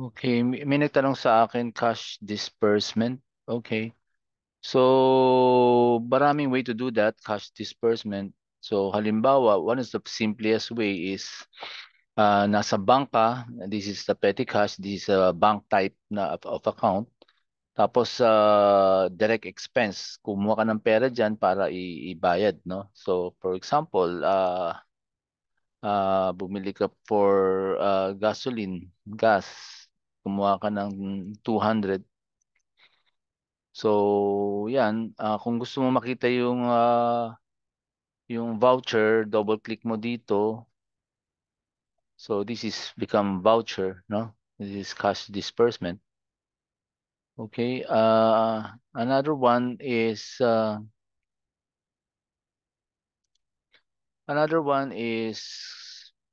Okay, may nagtanong sa akin cash disbursement. Okay. So, maraming way to do that, cash disbursement. So, halimbawa, one of the simplest way is nasa bank ka, this is the petty cash, this is a bank type of account. Tapos, direct expense, kumuha ka ng pera dyan para ibayad, no? So, for example, bumili ka for gasoline, gas, kumuha ka ng 200. So, yan, kung gusto mo makita yung voucher, double click mo dito. So, this is become voucher, no? This is cash disbursement. Okay, another one is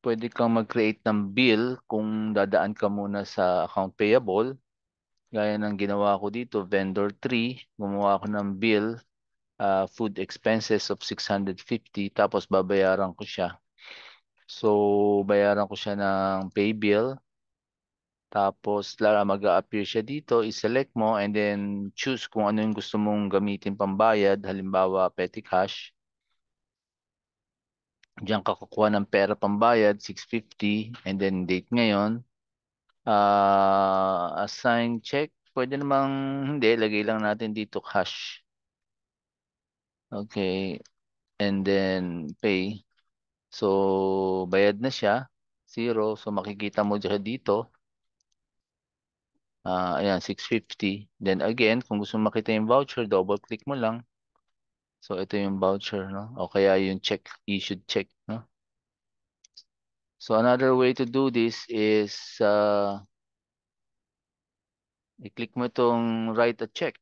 pwede kang mag-create ng bill kung dadaan ka muna sa account payable. Gaya ng ginawa ko dito, vendor 3, gumawa ako ng bill, food expenses of 650, tapos babayaran ko siya. So, bayaran ko siya ng pay bill. Tapos, mag-a-appear siya dito, i-select mo, and then choose kung ano yung gusto mong gamitin pambayad. Halimbawa, petty cash. Diyan ka kukuha ng pera pambayad, 650, and then date ngayon. Assign check, pwede namang hindi, lagay lang natin dito cash. Okay, and then pay. So, bayad na siya, 0. So, makikita mo dyan dito. Ayan, 650. Then again, kung gusto mo makita yung voucher, double click mo lang. So, ito yung voucher, no? O kaya yung check, issued check, no? So, another way to do this is i-click mo itong write a check.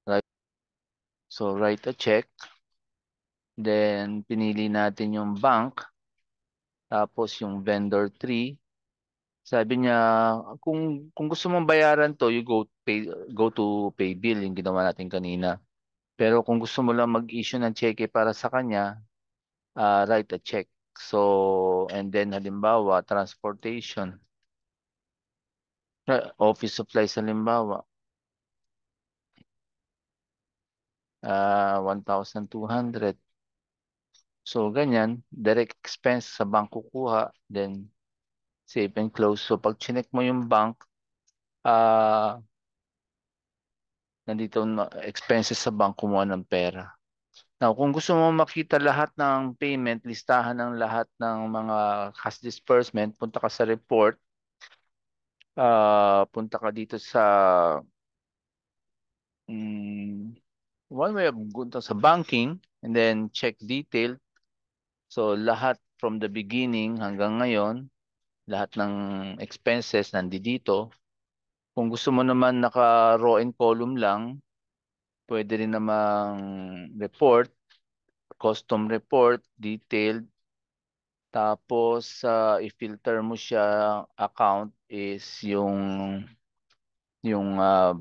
Right? So, write a check. Then, pinili natin yung bank. Tapos, yung vendor 3. Sabi niya, kung gusto mong bayaran to, go to pay bill, yung ginawa natin kanina. Pero kung gusto mo lang mag-issue ng cheque para sa kanya, write a check. So, and then halimbawa, transportation, office supplies halimbawa, 1,200. So, ganyan, direct expense sa bank kukuha, then save and close. So, pag chinek mo yung bank, ah nandito na expenses sa bank, kumuha ng pera. Now, kung gusto mo makita lahat ng payment, listahan ng lahat ng mga cash disbursement, punta ka sa report, punta ka dito sa mm, one way of punta sa banking, and then check detail. So, lahat from the beginning hanggang ngayon, lahat ng expenses nandito. Kung gusto mo naman naka row and column lang, pwede rin namang report, custom report, detailed. Tapos, i-filter mo siya, account is yung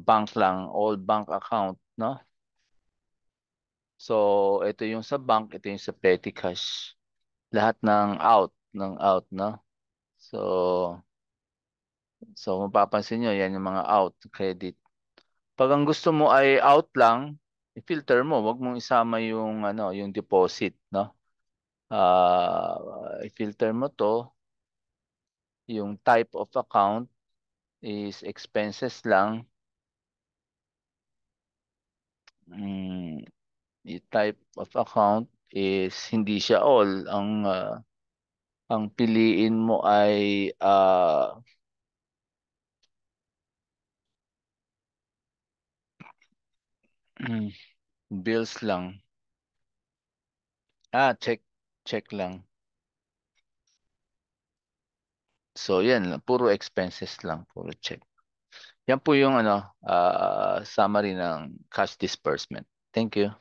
bank lang, all bank account, no? So, ito yung sa bank, ito yung sa petty cash. Lahat ng out, no? So, mapapansin nyo, yan yung mga out, credit. Pag ang gusto mo ay out lang, i-filter mo, wag mong isama yung ano, yung deposit, no? I-filter mo to, yung type of account is expenses lang. Mm, yung type of account is hindi siya all. Ang piliin mo ay bills lang. Check lang. So yan, puro expenses lang, puro check. Yan po yung summary ng cash disbursement. Thank you.